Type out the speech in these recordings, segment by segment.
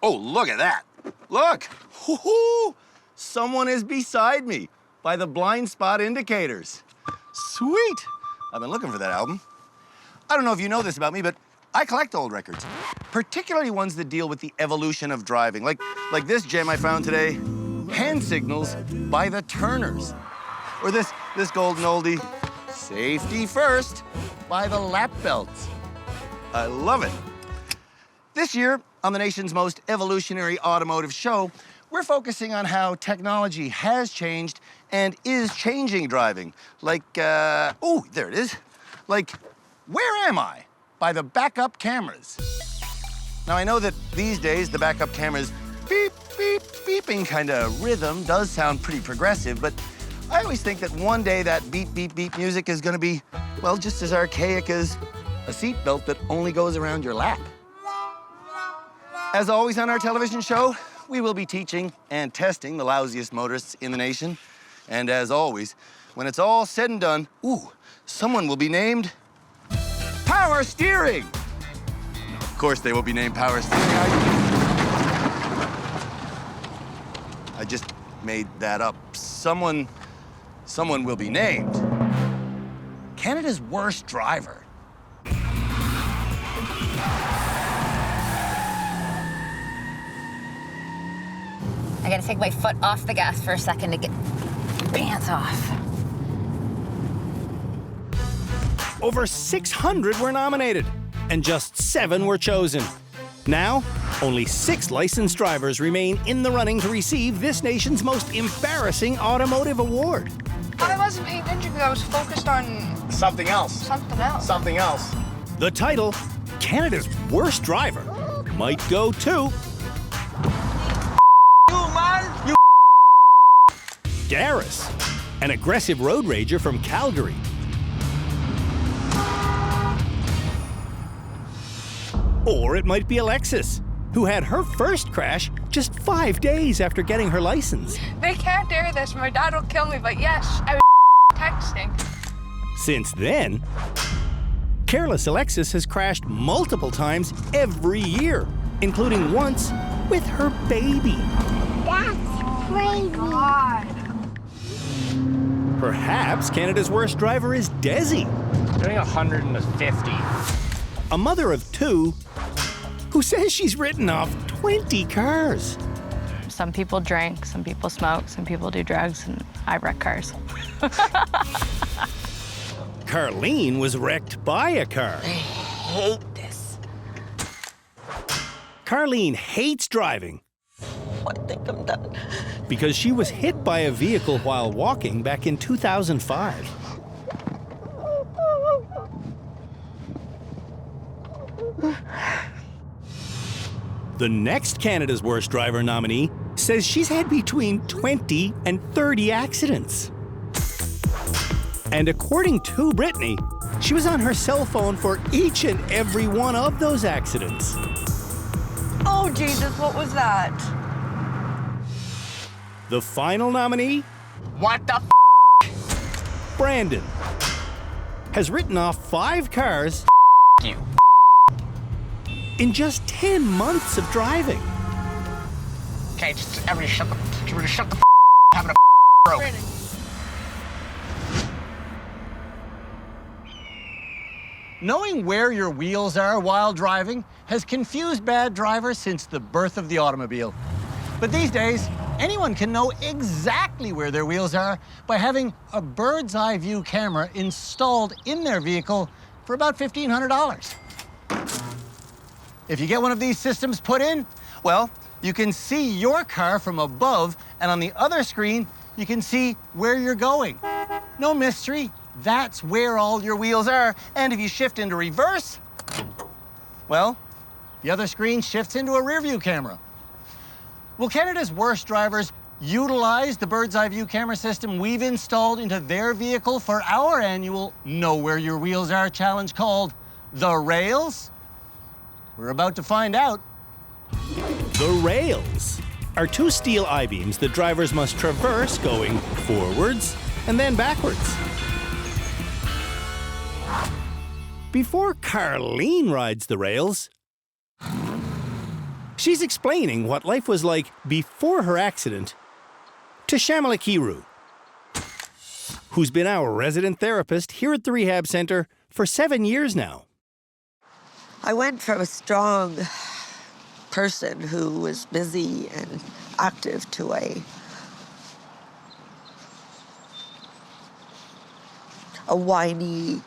Oh, look at that. Look. Woo-hoo! Someone is beside me by the blind spot indicators. Sweet. I've been looking for that album. I don't know if you know this about me, but I collect old records, particularly ones that deal with the evolution of driving. Like this gem I found today, Hand Signals by the Turners. Or this golden oldie, Safety First by the Lap Belts. I love it. This year, on the nation's most evolutionary automotive show, we're focusing on how technology has changed and is changing driving. Like, oh, there it is. Like, Where Am I? By the backup cameras. Now, I know that these days the backup camera's beep, beep, beeping kind of rhythm does sound pretty progressive, but I always think that one day that beep, beep, beep music is gonna be, well, just as archaic as a seatbelt that only goes around your lap. As always on our television show, we will be teaching and testing the lousiest motorists in the nation. And as always, when it's all said and done, ooh, someone will be named Power Steering. Of course, they will be named Power Steering. I just made that up. Someone will be named Canada's worst driver. I gotta take my foot off the gas for a second to get pants off. Over 600 were nominated, and just 7 were chosen. Now, only 6 licensed drivers remain in the running to receive this nation's most embarrassing automotive award. I wasn't paying attention because I was focused on Something else. something else. Something else. The title, Canada's Worst Driver, might go to Darris, an aggressive road rager from Calgary. Or it might be Alexis, who had her first crash just 5 days after getting her license. They can't air this. My dad will kill me, but yes, I was texting. Since then, careless Alexis has crashed multiple times every year, including once with her baby. That's crazy. God. Perhaps Canada's worst driver is Desi, Doing 150. a mother of 2 who says she's written off 20 cars. Some people drink, some people smoke, some people do drugs, and I wreck cars. Carlene was wrecked by a car. I hate this. Carlene hates driving I think I'm done. because she was hit by a vehicle while walking back in 2005. The next Canada's Worst Driver nominee says she's had between 20 and 30 accidents. And according to Brittany, she was on her cell phone for each and every one of those accidents. Oh, Jesus, what was that? The final nominee, What the Brandon, has written off 5 cars you? in just 10 months of driving. Okay, just everybody shut the having a broke. Knowing where your wheels are while driving has confused bad drivers since the birth of the automobile. But these days, anyone can know exactly where their wheels are by having a bird's eye view camera installed in their vehicle for about $1,500. If you get one of these systems put in, well, you can see your car from above, and on the other screen, you can see where you're going. No mystery, that's where all your wheels are. And if you shift into reverse, well, the other screen shifts into a rear view camera. Will Canada's worst drivers utilize the bird's eye view camera system we've installed into their vehicle for our annual Know Where Your Wheels Are challenge called The Rails? We're about to find out. The rails are 2 steel I-beams that drivers must traverse going forwards and then backwards. Before Carlene rides the rails, She's explaining what life was like before her accident to Shamala Kiru, who's been our resident therapist here at the rehab center for 7 years now. I went from a strong person who was busy and active to a whiny,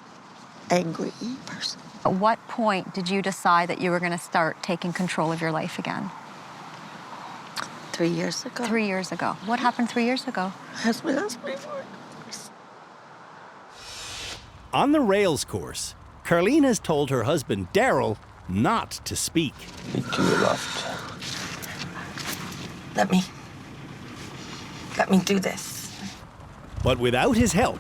angry person. At what point did you decide that you were going to start taking control of your life again? 3 years ago. 3 years ago. What happened 3 years ago? Has been asked before. On the rails course, Carlene has told her husband, Daryl, not to speak. To your left. Let me do this. But without his help,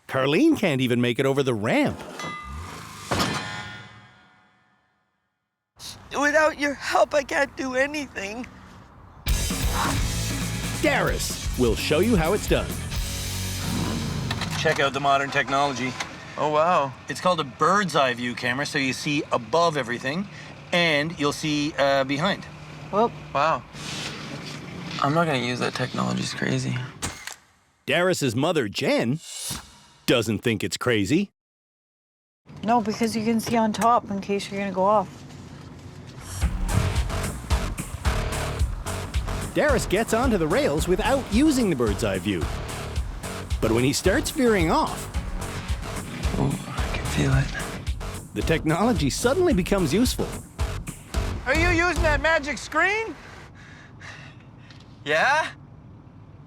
Carlene can't even make it over the ramp. Without your help, I can't do anything. Darris will show you how it's done. Check out the modern technology. Oh, wow. It's called a bird's eye view camera, so you see above everything, and you'll see behind. Well, wow. I'm not gonna use that technology. It's crazy. Darris's mother, Jen, doesn't think it's crazy. No, because you can see on top in case you're gonna go off. Darris gets onto the rails without using the bird's eye view. But when he starts veering off, Oh, I can feel it. the technology suddenly becomes useful. Are you using that magic screen? Yeah?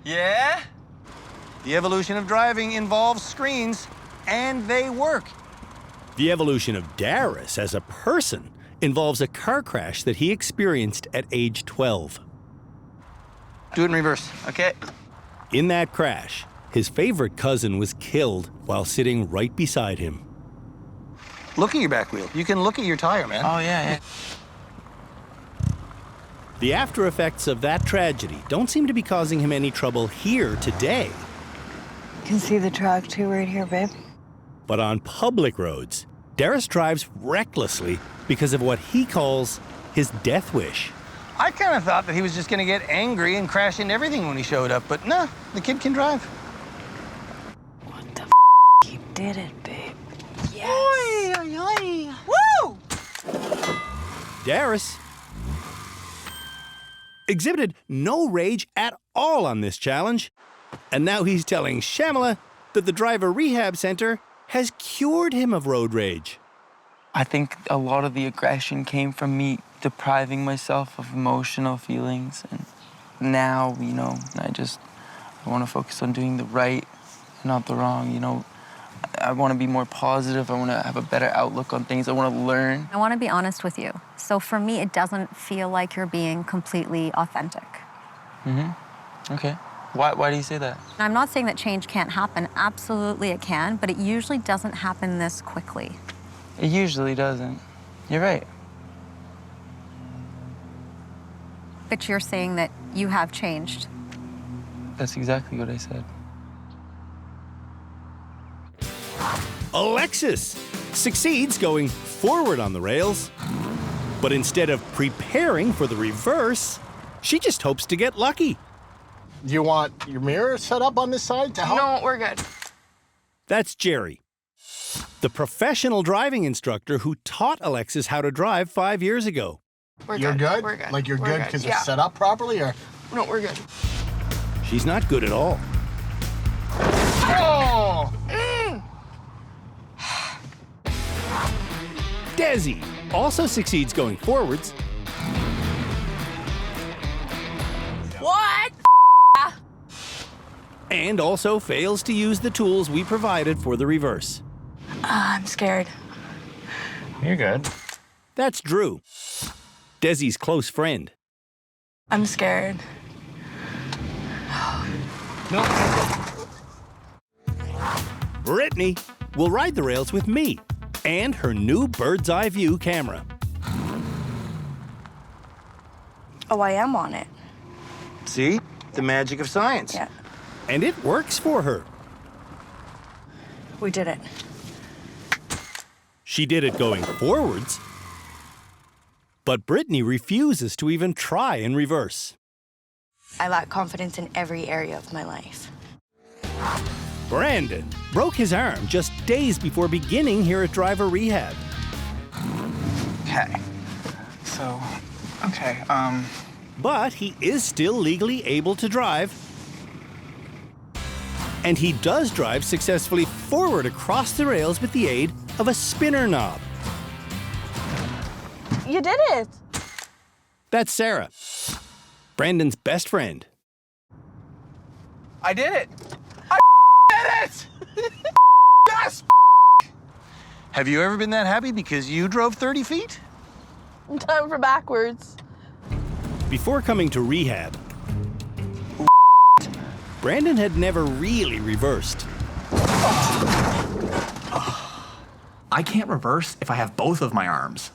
Yeah? The evolution of driving involves screens, and they work. The evolution of Darris as a person involves a car crash that he experienced at age 12. Do it in reverse. Okay. In that crash, his favorite cousin was killed while sitting right beside him. Look at your back wheel. You can look at your tire, man. Oh, yeah. The after effects of that tragedy don't seem to be causing him any trouble here today. You can see the track too right here, babe. But on public roads, Darris drives recklessly because of what he calls his death wish. I kind of thought that he was just going to get angry and crash into everything when he showed up, but no, the kid can drive. What the He did it, babe. Yes. Oy, oy, oy. Woo! Darris exhibited no rage at all on this challenge, and now he's telling Shamala that the Driver Rehab Centre has cured him of road rage. I think a lot of the aggression came from me depriving myself of emotional feelings. And now, I want to focus on doing the right, not the wrong, I want to be more positive. I want to have a better outlook on things. I want to learn. I want to be honest with you. So for me, it doesn't feel like you're being completely authentic. Okay. Why do you say that? I'm not saying that change can't happen. Absolutely it can, but it usually doesn't happen this quickly. It usually doesn't. You're right. But you're saying that you have changed. That's exactly what I said. Alexis succeeds going forward on the rails, but instead of preparing for the reverse, she just hopes to get lucky. Do you want your mirror set up on this side to help? No, we're good. That's Jerry, the professional driving instructor who taught Alexis how to drive 5 years ago. You're good? We're good. Like you're We're good because Yeah. it's set up properly, or? No, we're good. She's not good at all. Oh! Desi also succeeds going forwards. What? And also fails to use the tools we provided for the reverse. I'm scared. You're good. That's Drew, Desi's close friend. I'm scared. Brittany will ride the rails with me and her new bird's eye view camera. Oh, I am on it. See? The magic of science. Yeah, And it works for her. we did it. She did it going forwards, But Brittany refuses to even try and reverse. I lack confidence in every area of my life. Brandon broke his arm just days before beginning here at Driver Rehab. Okay. So, okay, But he is still legally able to drive. And he does drive successfully forward across the rails with the aid of a spinner knob. You did it! That's Sarah, Brandon's best friend. I did it. I did it! Yes! Have you ever been that happy because you drove 30 feet? Time for backwards. Before coming to rehab, Brandon had never really reversed. I can't reverse if I have both of my arms.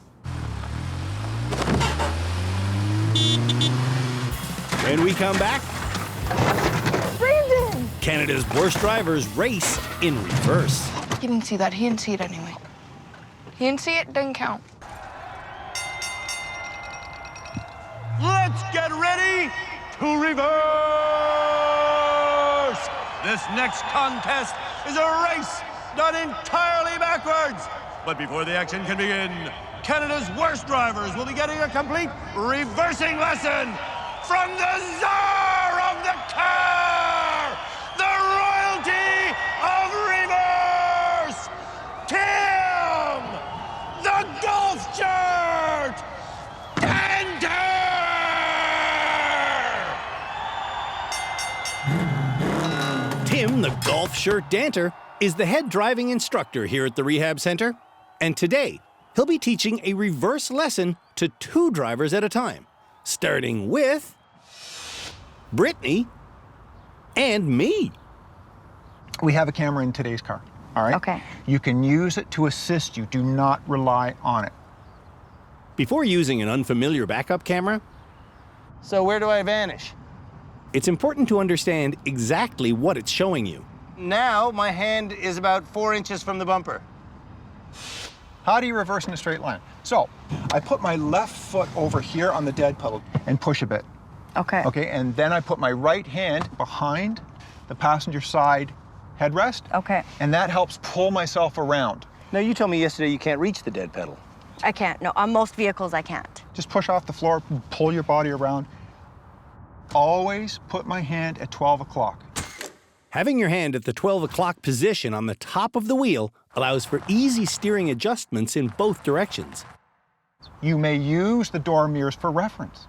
When we come back, Brandon! Canada's worst drivers race in reverse. He didn't see that. He didn't see it anyway. He didn't see it, doesn't count. Let's get ready to reverse! This next contest is a race done entirely backwards. But before the action can begin, Canada's worst drivers will be getting a complete reversing lesson from the czar of the car, the royalty of reverse, Tim, the golf shirt, Tim, the golf shirt danter, is the head driving instructor here at the rehab center. And today, he'll be teaching a reverse lesson to 2 drivers at a time, starting with Brittany and me. We have a camera in today's car, all right? Okay. You can use it to assist you. Do not rely on it. Before using an unfamiliar backup camera, So where do I vanish? it's important to understand exactly what it's showing you. Now my hand is about 4 inches from the bumper. How do you reverse in a straight line? So, I put my left foot over here on the dead pedal and push a bit. Okay. Okay, and then I put my right hand behind the passenger side headrest. Okay. And that helps pull myself around. Now, you told me yesterday you can't reach the dead pedal. I can't. No, on most vehicles, I can't. Just push off the floor, pull your body around. Always put my hand at 12 o'clock. Having your hand at the 12 o'clock position on the top of the wheel allows for easy steering adjustments in both directions. You may use the door mirrors for reference.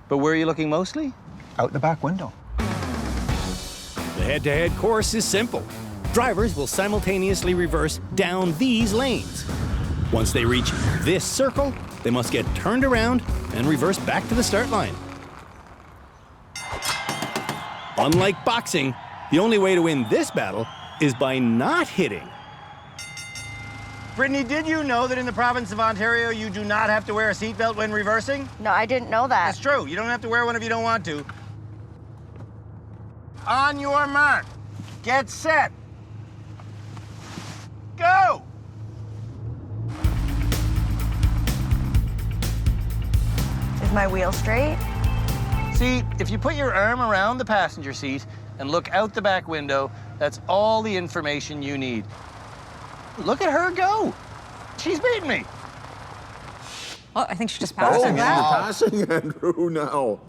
But where are you looking mostly? Out the back window. The head-to-head course is simple. Drivers will simultaneously reverse down these lanes. Once they reach this circle, they must get turned around and reverse back to the start line. Unlike boxing, the only way to win this battle is by not hitting. Brittany, did you know that in the province of Ontario, you do not have to wear a seatbelt when reversing? No, I didn't know that. That's true. You don't have to wear one if you don't want to. On your mark. Get set. Go! Is my wheel straight? See, if you put your arm around the passenger seat and look out the back window, that's all the information you need. Look at her go. She's beating me. Oh, I think she just passed him. Passing Andrew now.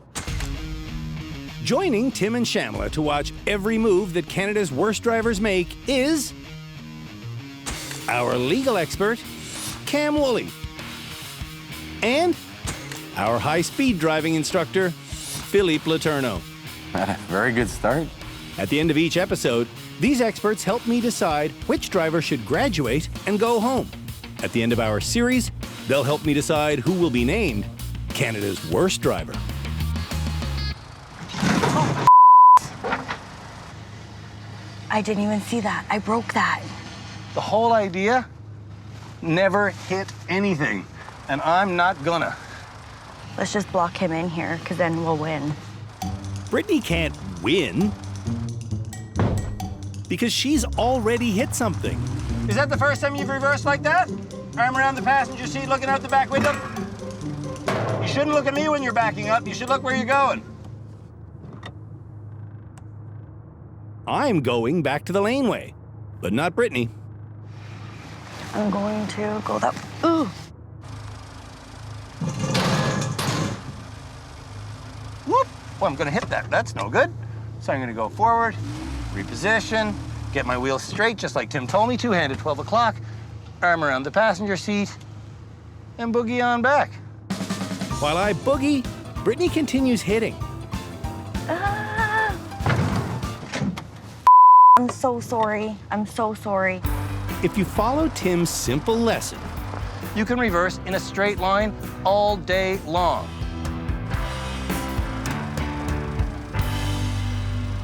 Joining Tim and Shamla to watch every move that Canada's worst drivers make is our legal expert, Cam Woolley, and our high-speed driving instructor, Philippe Letourneau. Very good start. At the end of each episode, these experts help me decide which driver should graduate and go home. At the end of our series, they'll help me decide who will be named Canada's worst driver. I didn't even see that. I broke that. The whole idea? Never hit anything. And I'm not gonna. Let's just block him in here, because then we'll win. Brittany can't win because she's already hit something. Is that the first time you've reversed like that? Arm around the passenger seat, looking out the back window? You shouldn't look at me when you're backing up. You should look where you're going. I'm going back to the laneway, but not Brittany. I'm going to go that. Ooh. Whoop! Well, I'm gonna hit that. That's no good. So I'm gonna go forward, reposition, get my wheels straight, just like Tim told me to, hand at 12 o'clock, arm around the passenger seat, and boogie on back. While I boogie, Brittany continues hitting. I'm so sorry. I'm so sorry. If you follow Tim's simple lesson, you can reverse in a straight line all day long.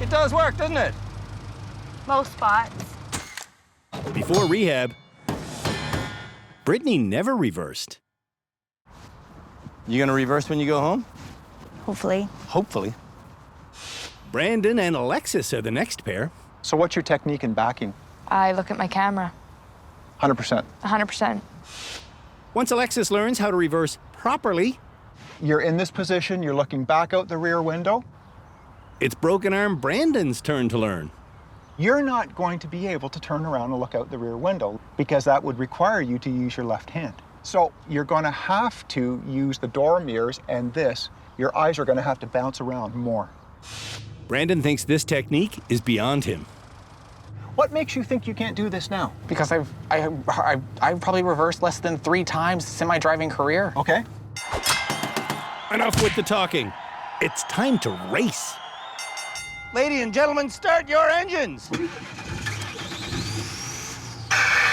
It does work, doesn't it? Most spots. Before rehab, Brittany never reversed. You gonna reverse when you go home? Hopefully. Hopefully. Brandon and Alexis are the next pair. So what's your technique in backing? I look at my camera. 100%. 100%. Once Alexis learns how to reverse properly, you're in this position, you're looking back out the rear window. It's broken arm Brandon's turn to learn. You're not going to be able to turn around and look out the rear window because that would require you to use your left hand. So you're going to have to use the door mirrors and this. Your eyes are going to have to bounce around more. Brandon thinks this technique is beyond him. What makes you think you can't do this now? Because I've probably reversed less than 3 times in my driving career. Okay. Enough with the talking. It's time to race. Ladies and gentlemen, start your engines.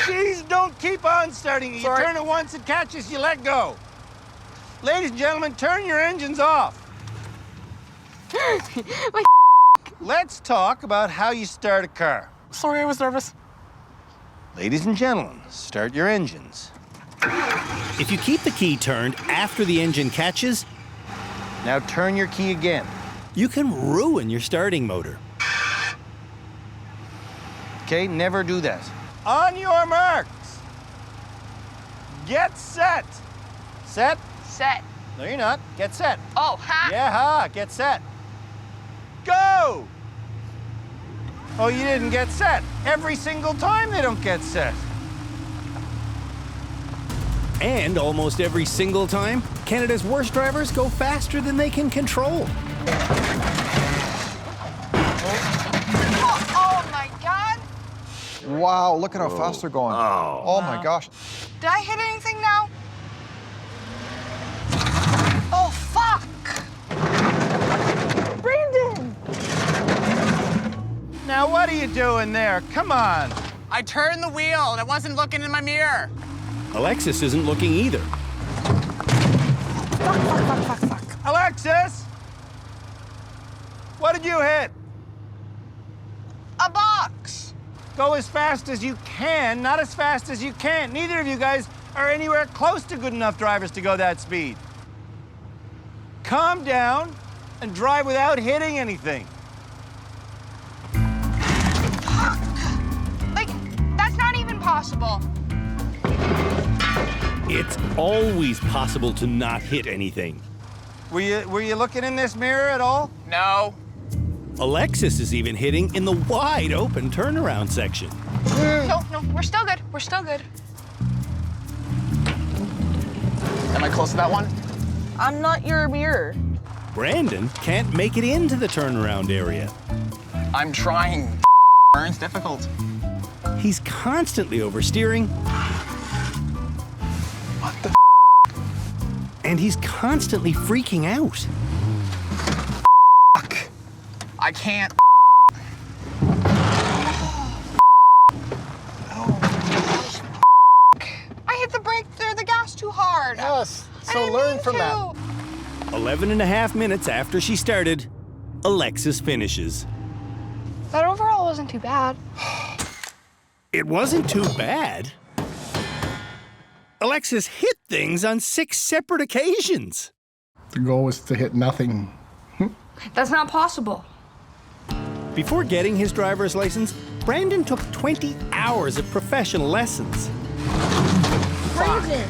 Jeez, don't keep on starting it. You turn it once, it catches, you let go. Ladies and gentlemen, turn your engines off. Let's talk about how you start a car. Sorry, I was nervous. Ladies and gentlemen, start your engines. If you keep the key turned after the engine catches, now turn your key again. You can ruin your starting motor. Okay, never do that. On your marks. Get set. Set? Set. No, you're not. Get set. Oh, ha! Yeah, ha, get set. Go! Oh, you didn't get set. Every single time they don't get set. And almost every single time, Canada's worst drivers go faster than they can control. Oh my God! Wow, look at how fast they're going. Oh my gosh. Did I hit anything now? Oh, fuck! Brandon! Now, what are you doing there? Come on. I turned the wheel and I wasn't looking in my mirror. Alexis isn't looking either. Fuck. Alexis! What did you hit? A box. Go as fast as you can, not as fast as you can't. Neither of you guys are anywhere close to good enough drivers to go that speed. Calm down and drive without hitting anything. Like, that's not even possible. It's always possible to not hit anything. Were you looking in this mirror at all? No. Alexis is even hitting in the wide open turnaround section. No, we're still good. We're still good. Am I close to that one? I'm not your mirror. Brandon can't make it into the turnaround area. I'm trying. It's difficult. He's constantly oversteering. What the And he's constantly freaking out. I can't. I hit the brake or the gas too hard. Yes, so learn from that. 11 and a half minutes after she started, Alexis finishes. That overall wasn't too bad. It wasn't too bad. Alexis hit things on 6 separate occasions. The goal was to hit nothing. That's not possible. Before getting his driver's license, Brandon took 20 hours of professional lessons. Brandon!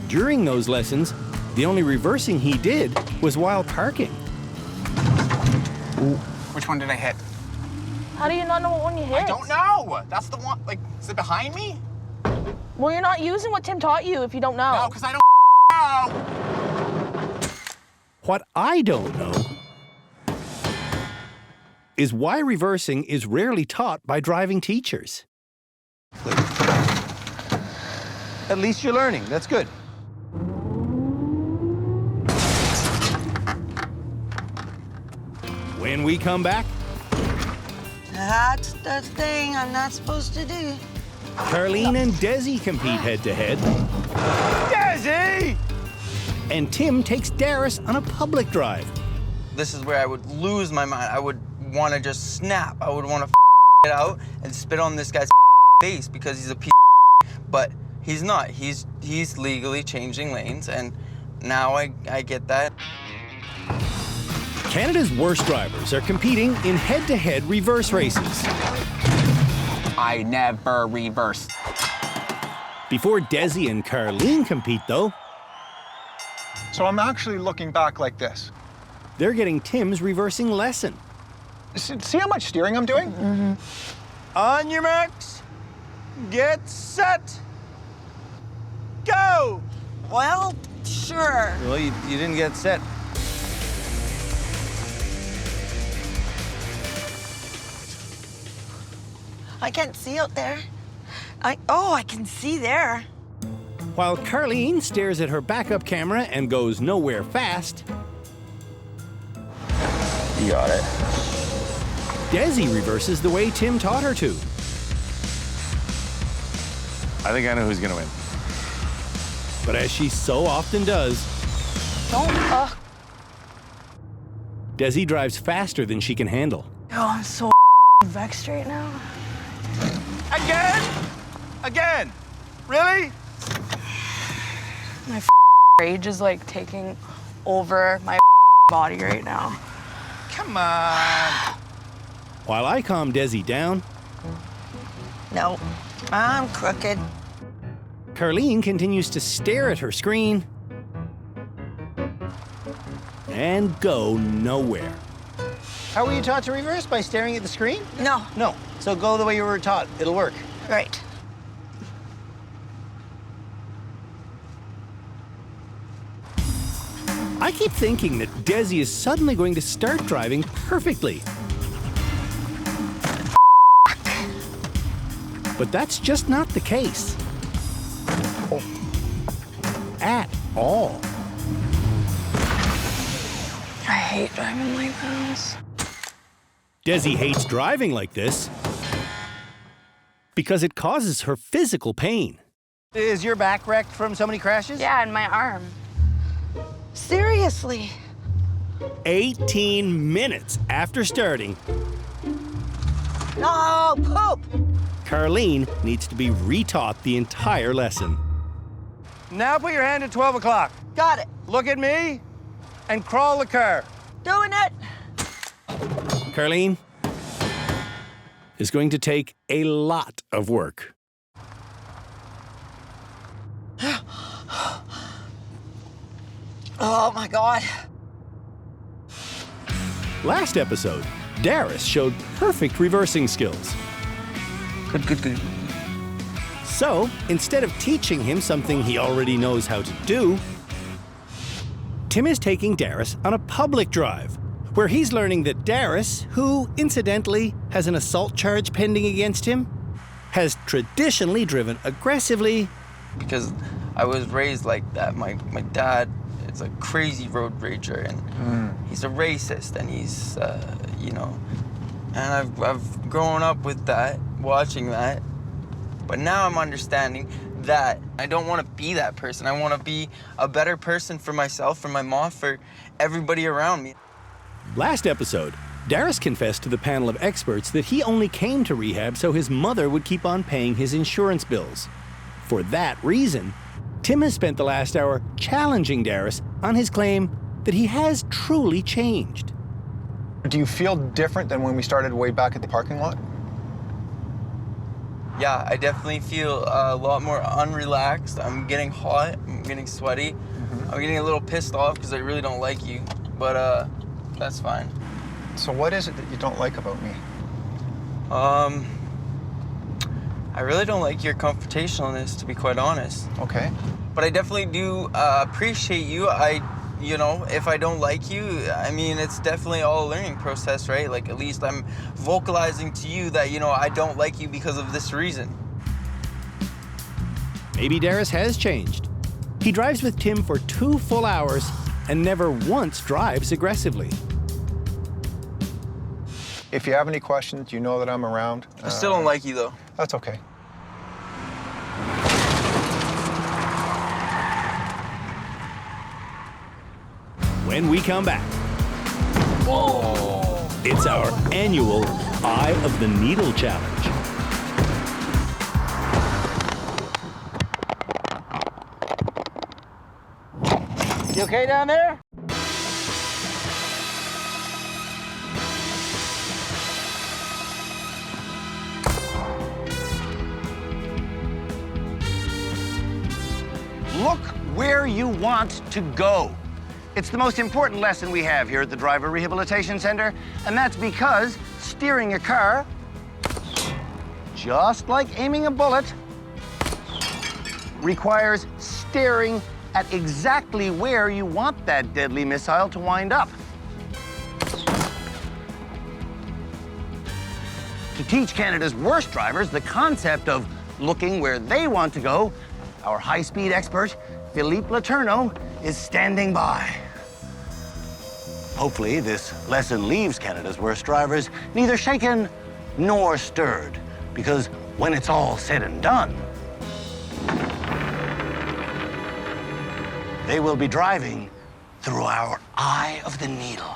During those lessons, The only reversing he did was while parking. Which one did I hit? How do you not know what one you hit? I don't know. That's the one, like, is it behind me? Well, you're not using what Tim taught you if you don't know. No, because I don't know. What I don't know is why reversing is rarely taught by driving teachers. At least you're learning. That's good. When we come back, That's the thing I'm not supposed to do. Carleen and Desi compete head-to-head. Desi! And Tim takes Darris on a public drive. This is where I would lose my mind. I would want to just snap. I would want to it out and spit on this guy's face because he's a piece of but he's not. He's legally changing lanes, and now I get that. Canada's worst drivers are competing in head-to-head reverse races. I never reverse. Before Desi and Carleen compete, though, So I'm actually looking back like this. they're getting Tim's reversing lesson. See how much steering I'm doing? On your marks, get set, go! Well, sure. Well, you didn't get set. I can't see out there. I can see there. While Carleen stares at her backup camera and goes nowhere fast, You got it. Desi reverses the way Tim taught her to. I think I know who's gonna win. But as she so often does, Desi drives faster than she can handle. Oh, I'm so vexed right now. Again? Really? My rage is like taking over my body right now. Come on. While I calm Desi down, No, I'm crooked. Carleen continues to stare at her screen and go nowhere. How were you taught to reverse? By staring at the screen? No. No. So go the way you were taught. It'll work. Right. I keep thinking that Desi is suddenly going to start driving perfectly. But that's just not the case. At all. I hate driving like this. Desi hates driving like this because it causes her physical pain. Is your back wrecked from so many crashes? Yeah, and my arm. Seriously. 18 minutes after starting, No, poop. Carleen needs to be retaught the entire lesson. Now put your hand at 12 o'clock. Got it. Look at me and crawl the car. Doing it. Carleen is going to take a lot of work. Oh my God. Last episode, Darris showed perfect reversing skills. Good. So, instead of teaching him something he already knows how to do, Tim is taking Darris on a public drive, where he's learning that Darris, who, incidentally, has an assault charge pending against him, has traditionally driven aggressively. Because I was raised like that. My dad is a crazy road rager, and he's a racist, and he's, and I've grown up with that, watching that. But now I'm understanding that I don't want to be that person. I want to be a better person for myself, for my mom, for everybody around me. Last episode, Darris confessed to the panel of experts that he only came to rehab so his mother would keep on paying his insurance bills. For that reason, Tim has spent the last hour challenging Darris on his claim that he has truly changed. Do you feel different than when we started way back at the parking lot? yeah, I definitely feel a lot more unrelaxed. I'm getting hot, I'm getting sweaty. I'm getting a little pissed off because I really don't like you, but that's fine. So what is it that you don't like about me? I really don't like your confrontationalness, to be quite honest. Okay. But I definitely do appreciate you. You know, if I don't like you, I mean, it's definitely all a learning process, right? Like, at least I'm vocalizing to you that, you know, I don't like you because of this reason. Maybe Darris has changed. He drives with Tim for 2 full hours and never once drives aggressively. If you have any questions, you know that I'm around. I still don't like you, though. That's okay. When we come back, it's our annual Eye of the Needle Challenge. You okay down there? Look where you want to go. It's the most important lesson we have here at the Driver Rehabilitation Centre, and that's because steering a car, just like aiming a bullet, requires staring at exactly where you want that deadly missile to wind up. To teach Canada's worst drivers the concept of looking where they want to go, our high-speed expert, Philippe Letourneau, is standing by. Hopefully, this lesson leaves Canada's worst drivers neither shaken nor stirred, because when it's all said and done, they will be driving through our eye of the needle.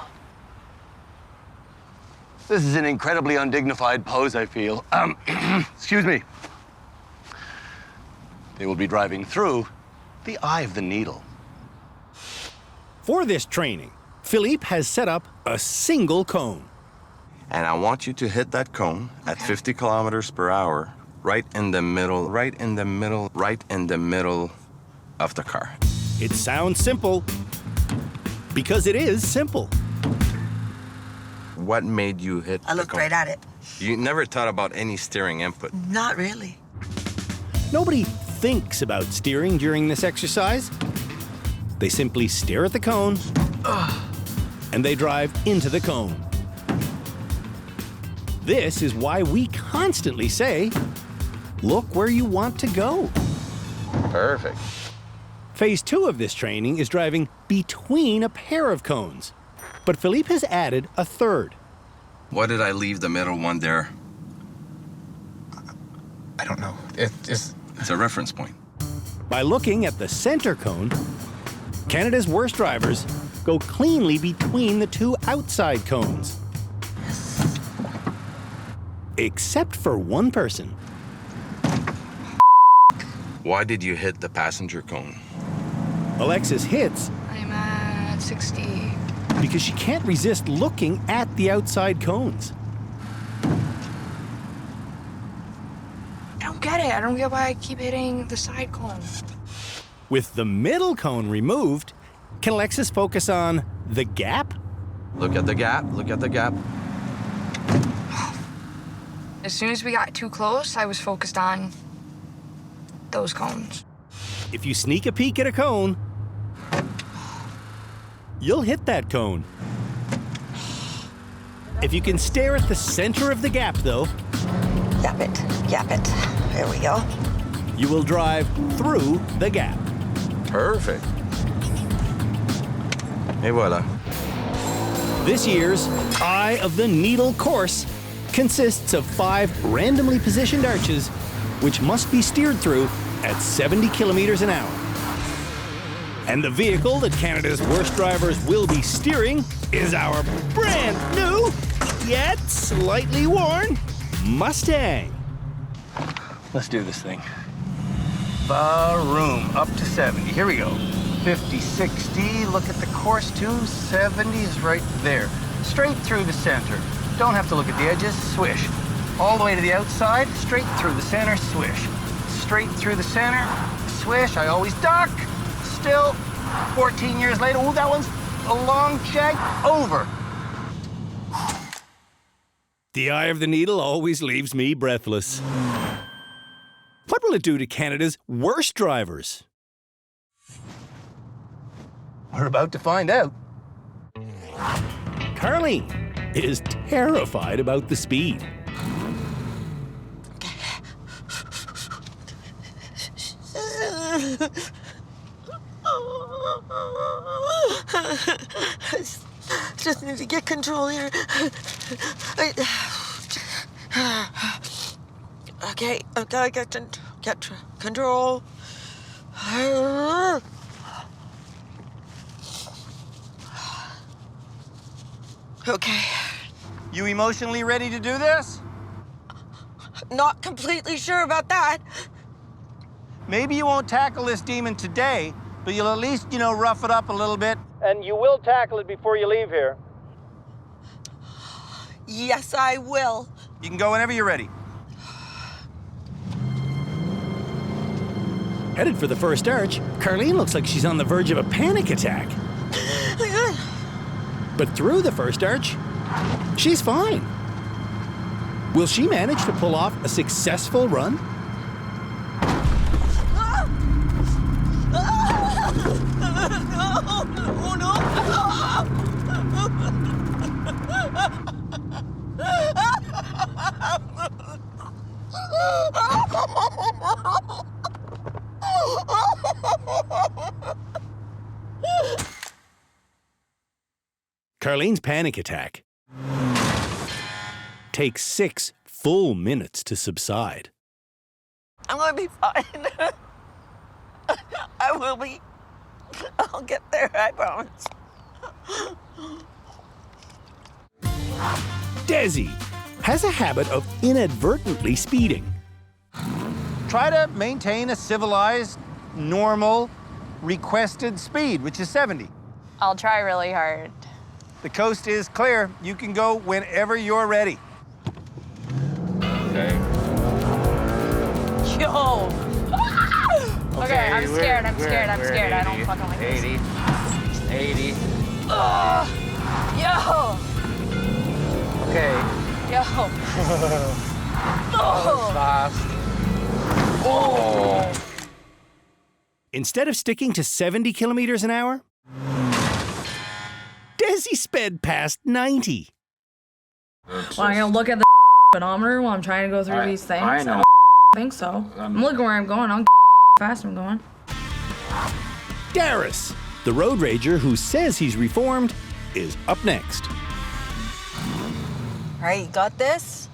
This is an incredibly undignified pose, I feel. Excuse me. They will be driving through the eye of the needle. For this training, Philippe has set up a single cone. And I want you to hit that cone at 50 kilometers per hour, right in the middle of the car. It sounds simple because it is simple. What made you hit I looked the cone? right at it. You never thought about any steering input? Not really. Nobody thinks about steering during this exercise. They simply stare at the cone and they drive into the cone. This is why we constantly say, look where you want to go. Perfect. Phase 2 of this training is driving between a pair of cones. But Philippe has added a third. Why did I leave the middle one there? I don't know. It's a reference point. By looking at the center cone, Canada's worst drivers go cleanly between the 2 outside cones. Except for one person. Why did you hit the passenger cone? Alexis hits I'm at 60. because she can't resist looking at the outside cones. I don't get it. I don't get why I keep hitting the side cone. With the middle cone removed, can Alexis focus on the gap? Look at the gap, look at the gap. As soon as we got too close, I was focused on those cones. If you sneak a peek at a cone, you'll hit that cone. If you can stare at the center of the gap, though, Yap it. There we go. you will drive through the gap. Perfect. Et voila. This year's Eye of the Needle course consists of 5 randomly positioned arches, which must be steered through at 70 kilometers an hour. And the vehicle that Canada's worst drivers will be steering is our brand new, yet slightly worn, Mustang. Let's do this thing. Room up to 70. Here we go. 50, 60. Look at the course, too. 70 is right there. Straight through the center. Don't have to look at the edges. Swish. all the way to the outside, straight through the center, swish. Straight through the center, swish. I always duck. Still, 14 years later, ooh, that one's a long shag. Over. The eye of the needle always leaves me breathless. What will it do to Canada's worst drivers? We're about to find out. Carlene is terrified about the speed. Just need to get control here. Okay, I've got to get control. Okay. You emotionally ready to do this? Not completely sure about that. Maybe you won't tackle this demon today, but you'll at least, rough it up a little bit. And you will tackle it before you leave here. Yes, I will. You can go whenever you're ready. Headed for the first arch, Carlene looks like she's on the verge of a panic attack. But through the first arch, she's fine. Will she manage to pull off a successful run? Carlene's panic attack takes 6 full minutes to subside. I'm gonna be fine. I will be. I'll get there, I promise. Desi has a habit of inadvertently speeding. Try to maintain a civilized, normal, requested speed, which is 70. I'll try really hard. The coast is clear. You can go whenever you're ready. Okay. Yo! Okay, I'm scared. I don't fucking like this. 80. Yo! Okay. Yo! Oh, fast. Oh! Instead of sticking to 70 kilometers an hour, Desi sped past 90. Well, I'm gonna look at the speedometer while I'm trying to go through these things. I know. I don't think so. I'm looking where I'm going. I'm fast I'm going. Darris, the road rager who says he's reformed, is up next. All right, you got this?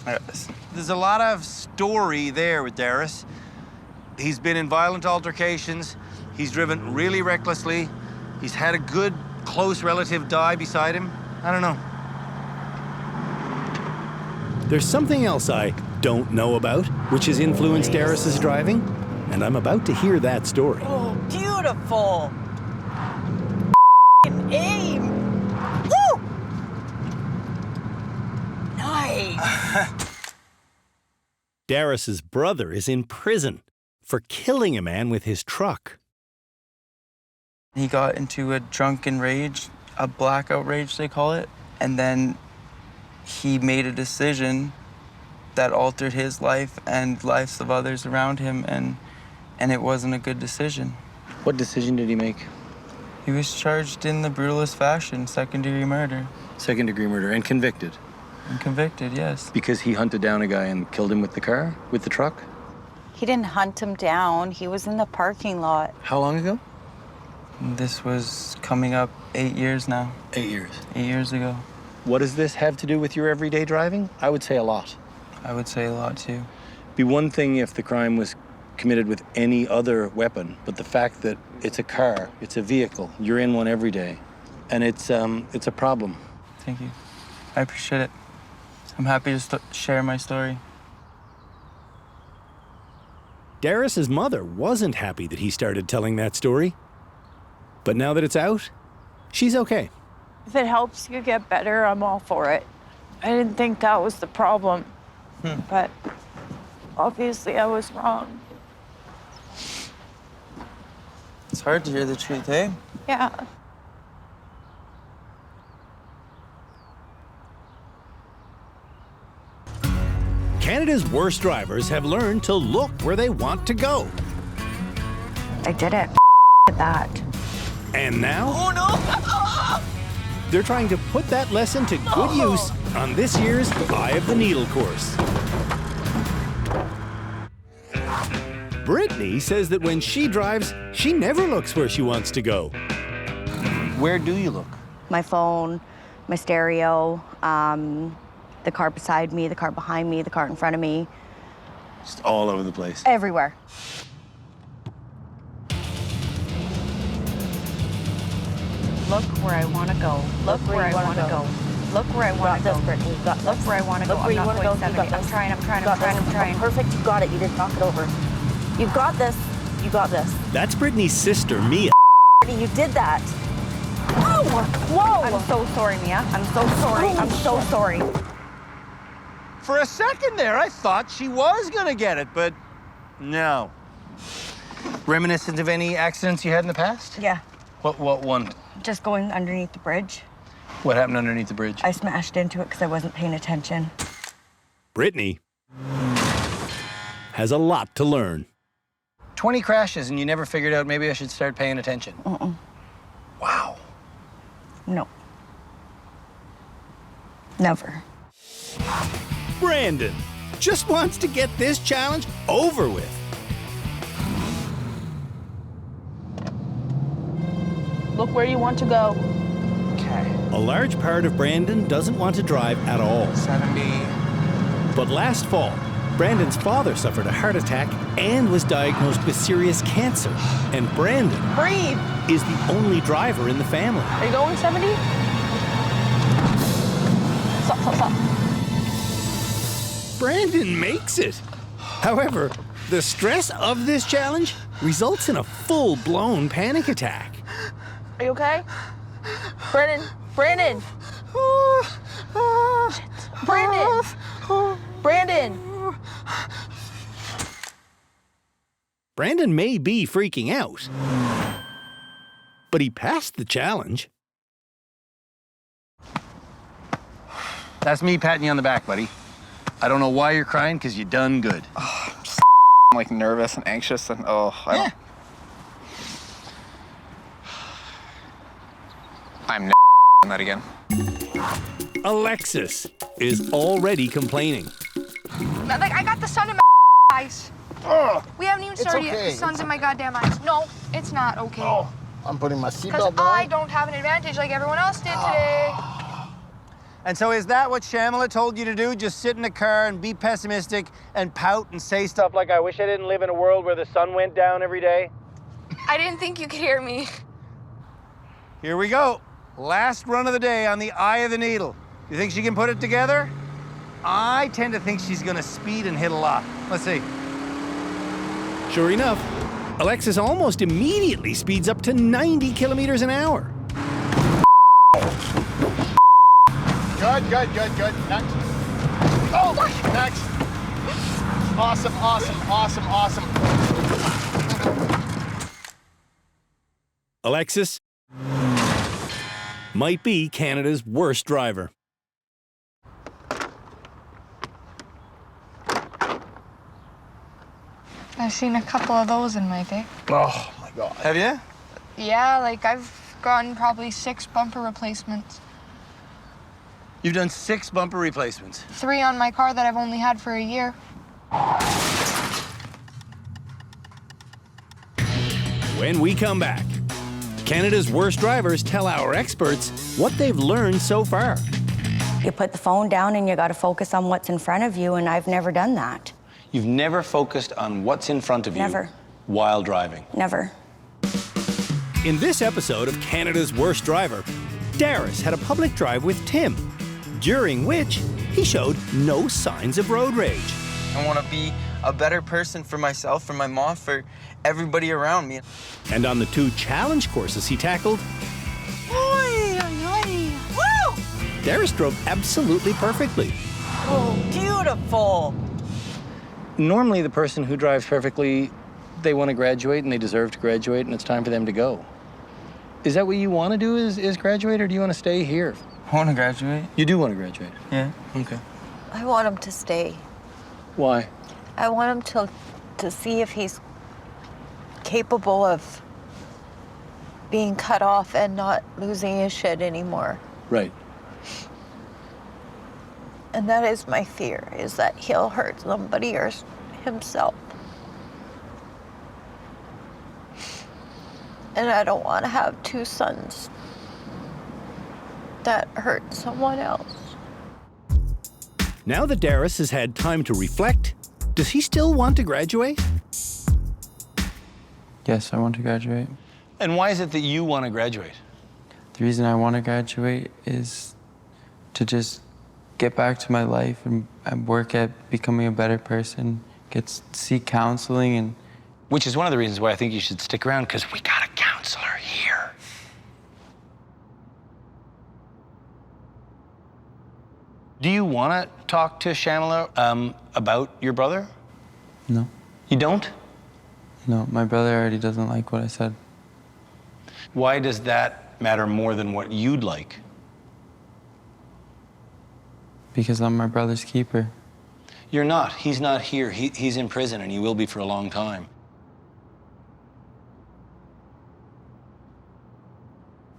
I got this. There's a lot of story there with Darris. He's been in violent altercations. He's driven really recklessly. He's had a good, close relative die beside him. I don't know. There's something else I don't know about, which has influenced Darris's driving, and I'm about to hear that story. Oh, beautiful. Aim. Woo! Nice. Darris's brother is in prison for killing a man with his truck. He got into a drunken rage, a blackout rage they call it, and then he made a decision that altered his life and lives of others around him, and it wasn't a good decision. What decision did he make? He was charged in the brutalest fashion, second-degree murder. Second-degree murder, and convicted? And convicted, yes. Because he hunted down a guy and killed him with the car, with the truck? He didn't hunt him down. He was in the parking lot. How long ago? This was coming up 8 years now. 8 years. 8 years ago. What does this have to do with your everyday driving? I would say a lot. I would say a lot, too. Be one thing if the crime was committed with any other weapon, but the fact that it's a car, it's a vehicle, you're in one every day, and it's a problem. Thank you. I appreciate it. I'm happy to share my story. Darris's mother wasn't happy that he started telling that story. But now that it's out, she's okay. If it helps you get better, I'm all for it. I didn't think that was the problem, but obviously I was wrong. It's hard to hear the truth, eh? Yeah. Canada's worst drivers have learned to look where they want to go. I did it. At that. And now? Oh no! They're trying to put that lesson to good use on this year's Eye of the Needle course. Brittany says that when she drives, she never looks where she wants to go. Where do you look? My phone, my stereo, the car beside me, the car behind me, the car in front of me. Just all over the place. Everywhere. Look where I want to go. Look where I want to go. Look where I want to go. Look where I want to go. I'm not going 70. I'm trying. Perfect, you got it. You didn't knock it over. You got this. You got this. That's Brittany's sister, Mia. You did that. Whoa! Whoa! I'm so sorry, Mia. I'm so sorry. I'm so sorry. For a second there, I thought she was gonna get it, but no. Reminiscent of any accidents you had in the past? Yeah. What one? Just going underneath the bridge. What happened underneath the bridge? I smashed into it because I wasn't paying attention. Brittany has a lot to learn. 20 crashes and you never figured out maybe I should start paying attention. Wow. No. Never. Brandon just wants to get this challenge over with. Look where you want to go. Okay. A large part of Brandon doesn't want to drive at all. 70. But last fall, Brandon's father suffered a heart attack and was diagnosed with serious cancer. And Brandon Breathe. is the only driver in the family. Are you going 70? Stop, stop, stop. Brandon makes it. However, the stress of this challenge results in a full-blown panic attack. Are you okay? Brandon. Brandon. Brandon. Brandon. Brandon may be freaking out, but he passed the challenge. That's me patting you on the back, buddy. I don't know why you're crying, because you done good. I'm like nervous and anxious and I don't. I'm that again. Alexis is already complaining. Like, I got the sun in my eyes. We haven't even started yet. The sun's in my goddamn eyes. No, it's not okay. Oh, I'm putting my Because seatbelt I on. don't have an advantage like everyone else did today. And so is that what Shamila told you to do? Just sit in the car and be pessimistic and pout and say stuff like, I wish I didn't live in a world where the sun went down every day? I didn't think you could hear me. Here we go. Last run of the day on the Eye of the Needle. You think she can put it together? I tend to think she's gonna speed and hit a lot. Let's see. Sure enough, Alexis almost immediately speeds up to 90 kilometers an hour. Good, good, good, good. Next. Oh, next. Awesome, awesome, awesome, awesome. Alexis might be Canada's worst driver. I've seen a couple of those in my day. Oh, my God. Have you? Yeah, like I've gotten probably 6 bumper replacements. You've done 6 bumper replacements. 3 on my car that I've only had for a year. When we come back, Canada's worst drivers tell our experts what they've learned so far. You put the phone down and you got to focus on what's in front of you, and I've never done that. You've never focused on what's in front of you Never. while driving. Never. In this episode of Canada's Worst Driver, Darris had a public drive with Tim, during which he showed no signs of road rage. I want to be a better person for myself, for my mom, for everybody around me. And on the 2 challenge courses he tackled, Darris drove absolutely perfectly. Oh, beautiful. Normally, the person who drives perfectly, they want to graduate and they deserve to graduate, and it's time for them to go. Is that what you want to do, is graduate, or do you want to stay here? I want to graduate. You do want to graduate? Yeah. Okay. I want him to stay. Why? I want him to see if he's capable of being cut off and not losing his shit anymore. Right. And that is my fear, is that he'll hurt somebody or himself. And I don't want to have two sons that hurt someone else. Now that Darris has had time to reflect, does he still want to graduate? Yes, I want to graduate. And why is it that you want to graduate? The reason I want to graduate is to just get back to my life and work at becoming a better person, seek counseling, and... Which is one of the reasons why I think you should stick around, because we got a counselor here. Do you want to talk to Shamala about your brother? No. You don't? No, my brother already doesn't like what I said. Why does that matter more than what you'd like? Because I'm my brother's keeper. You're not. He's not here. He's in prison, and he will be for a long time.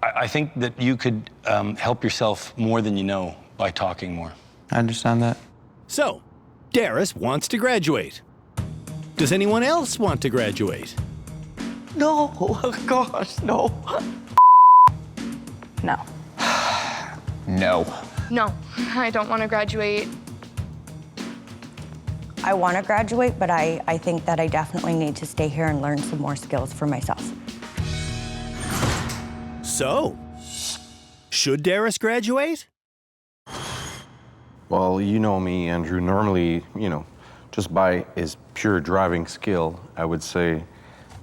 I think that you could help yourself more than you know by talking more. I understand that. So, Darris wants to graduate. Does anyone else want to graduate? No, oh gosh, no. No. No. No, I don't want to graduate. I want to graduate, but I think that I definitely need to stay here and learn some more skills for myself. So, should Darris graduate? Well, you know me, Andrew. Normally, just by his pure driving skill, I would say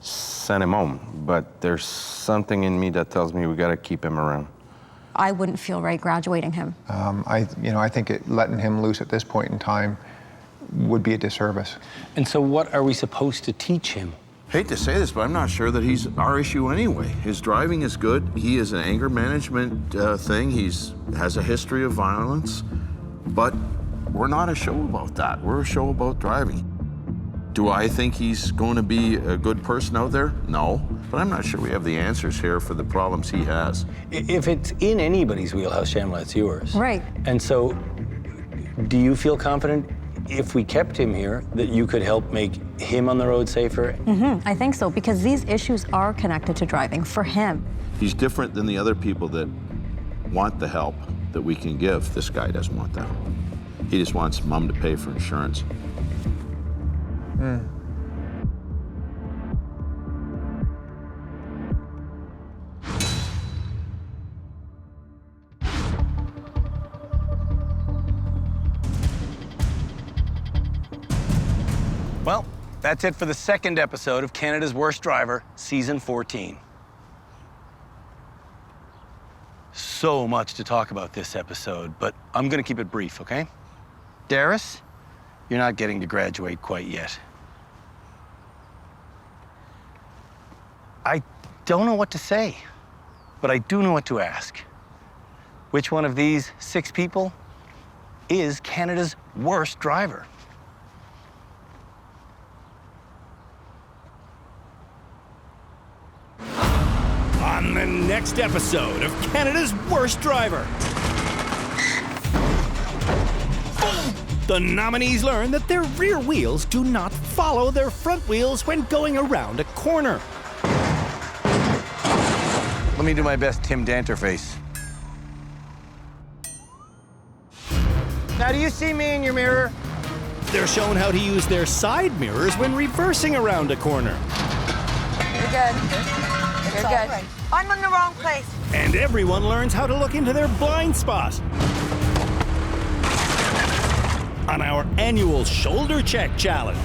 send him home. But there's something in me that tells me we got to keep him around. I wouldn't feel right graduating him. I think letting him loose at this point in time would be a disservice. And so what are we supposed to teach him? Hate to say this, but I'm not sure that he's our issue anyway. His driving is good. He is an anger management thing. Has a history of violence. But we're not a show about that. We're a show about driving. Do I think he's going to be a good person out there? No. But I'm not sure we have the answers here for the problems he has. If it's in anybody's wheelhouse, Shamla, it's yours. Right. And so, do you feel confident if we kept him here that you could help make him on the road safer? I think so, because these issues are connected to driving for him. He's different than the other people that want the help that we can give. This guy doesn't want that. He just wants mom to pay for insurance. Well, that's it for the second episode of Canada's Worst Driver, Season 14. So much to talk about this episode, but I'm gonna keep it brief, okay? Darris, you're not getting to graduate quite yet. I don't know what to say, but I do know what to ask. Which one of these 6 people is Canada's worst driver? On the next episode of Canada's Worst Driver. The nominees learn that their rear wheels do not follow their front wheels when going around a corner. Let me do my best Tim Danter face. Now, do you see me in your mirror? They're shown how to use their side mirrors when reversing around a corner. You're good. You're good. Right. I'm in the wrong place. And everyone learns how to look into their blind spot. On our annual Shoulder Check Challenge.